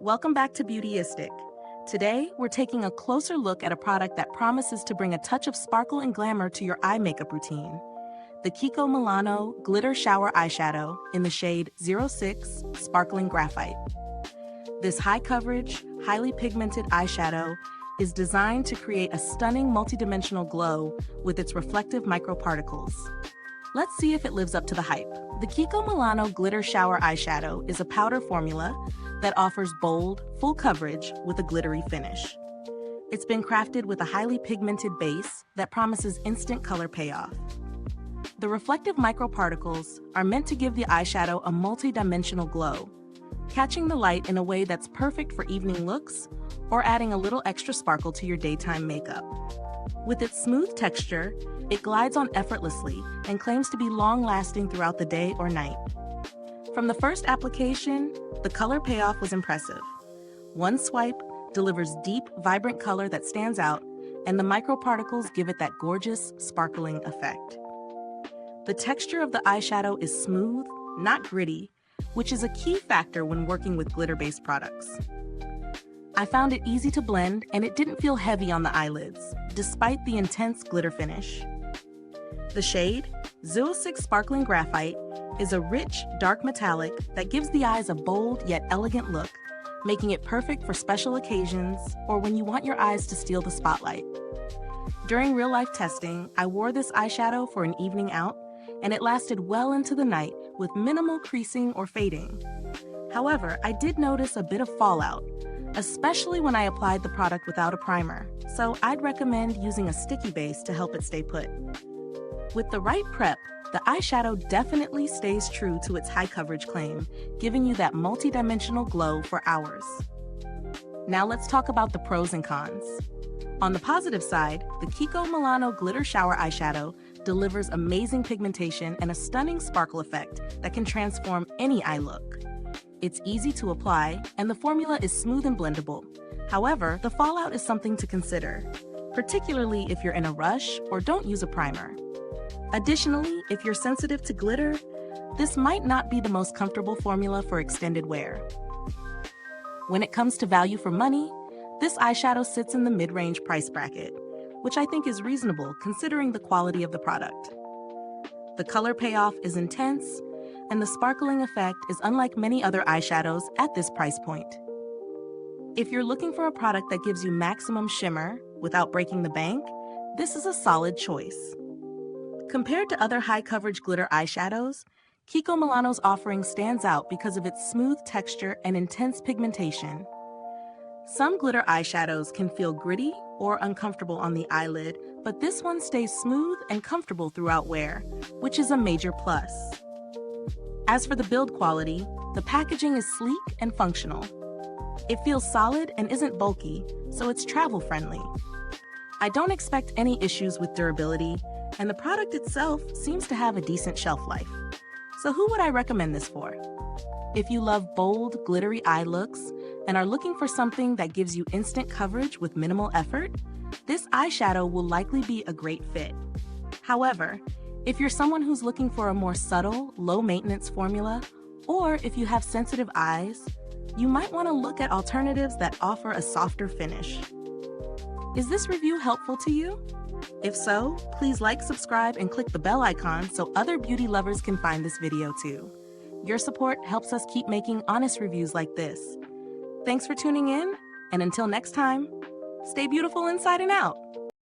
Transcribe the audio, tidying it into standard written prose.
Welcome back to Beautyistic. Today, we're taking a closer look at a product that promises to bring a touch of sparkle and glamour to your eye makeup routine. The Kiko Milano Glitter Shower Eyeshadow in the shade 06 Sparkling Graphite. This high-coverage, highly pigmented eyeshadow is designed to create a stunning multidimensional glow with its reflective microparticles. Let's see if it lives up to the hype. The Kiko Milano Glitter Shower Eyeshadow is a powder formula that offers bold, full coverage with a glittery finish. It's been crafted with a highly pigmented base that promises instant color payoff. The reflective microparticles are meant to give the eyeshadow a multi-dimensional glow, catching the light in a way that's perfect for evening looks or adding a little extra sparkle to your daytime makeup. With its smooth texture, it glides on effortlessly and claims to be long-lasting throughout the day or night. From the first application, the color payoff was impressive. One swipe delivers deep, vibrant color that stands out, and the microparticles give it that gorgeous, sparkling effect. The texture of the eyeshadow is smooth, not gritty, which is a key factor when working with glitter-based products. I found it easy to blend, and it didn't feel heavy on the eyelids, despite the intense glitter finish. The shade, 06 Sparkling Graphite, is a rich, dark metallic that gives the eyes a bold yet elegant look, making it perfect for special occasions or when you want your eyes to steal the spotlight. During real-life testing, I wore this eyeshadow for an evening out, and it lasted well into the night with minimal creasing or fading. However, I did notice a bit of fallout, especially when I applied the product without a primer, so I'd recommend using a sticky base to help it stay put. With the right prep, the eyeshadow definitely stays true to its high coverage claim, giving you that multi-dimensional glow for hours. Now let's talk about the pros and cons. On the positive side, the Kiko Milano Glitter Shower Eyeshadow delivers amazing pigmentation and a stunning sparkle effect that can transform any eye look. It's easy to apply, and the formula is smooth and blendable. However, the fallout is something to consider, particularly if you're in a rush or don't use a primer. Additionally, if you're sensitive to glitter, this might not be the most comfortable formula for extended wear. When it comes to value for money, this eyeshadow sits in the mid-range price bracket, which I think is reasonable considering the quality of the product. The color payoff is intense, and the sparkling effect is unlike many other eyeshadows at this price point. If you're looking for a product that gives you maximum shimmer without breaking the bank, this is a solid choice. Compared to other high-coverage glitter eyeshadows, Kiko Milano's offering stands out because of its smooth texture and intense pigmentation. Some glitter eyeshadows can feel gritty or uncomfortable on the eyelid, but this one stays smooth and comfortable throughout wear, which is a major plus. As for the build quality, the packaging is sleek and functional. It feels solid and isn't bulky, so it's travel-friendly. I don't expect any issues with durability, and the product itself seems to have a decent shelf life. So who would I recommend this for? If you love bold, glittery eye looks and are looking for something that gives you instant coverage with minimal effort, this eyeshadow will likely be a great fit. However, if you're someone who's looking for a more subtle, low-maintenance formula, or if you have sensitive eyes, you might want to look at alternatives that offer a softer finish. Is this review helpful to you? If so, please like, subscribe, and click the bell icon so other beauty lovers can find this video too. Your support helps us keep making honest reviews like this. Thanks for tuning in, and until next time, stay beautiful inside and out.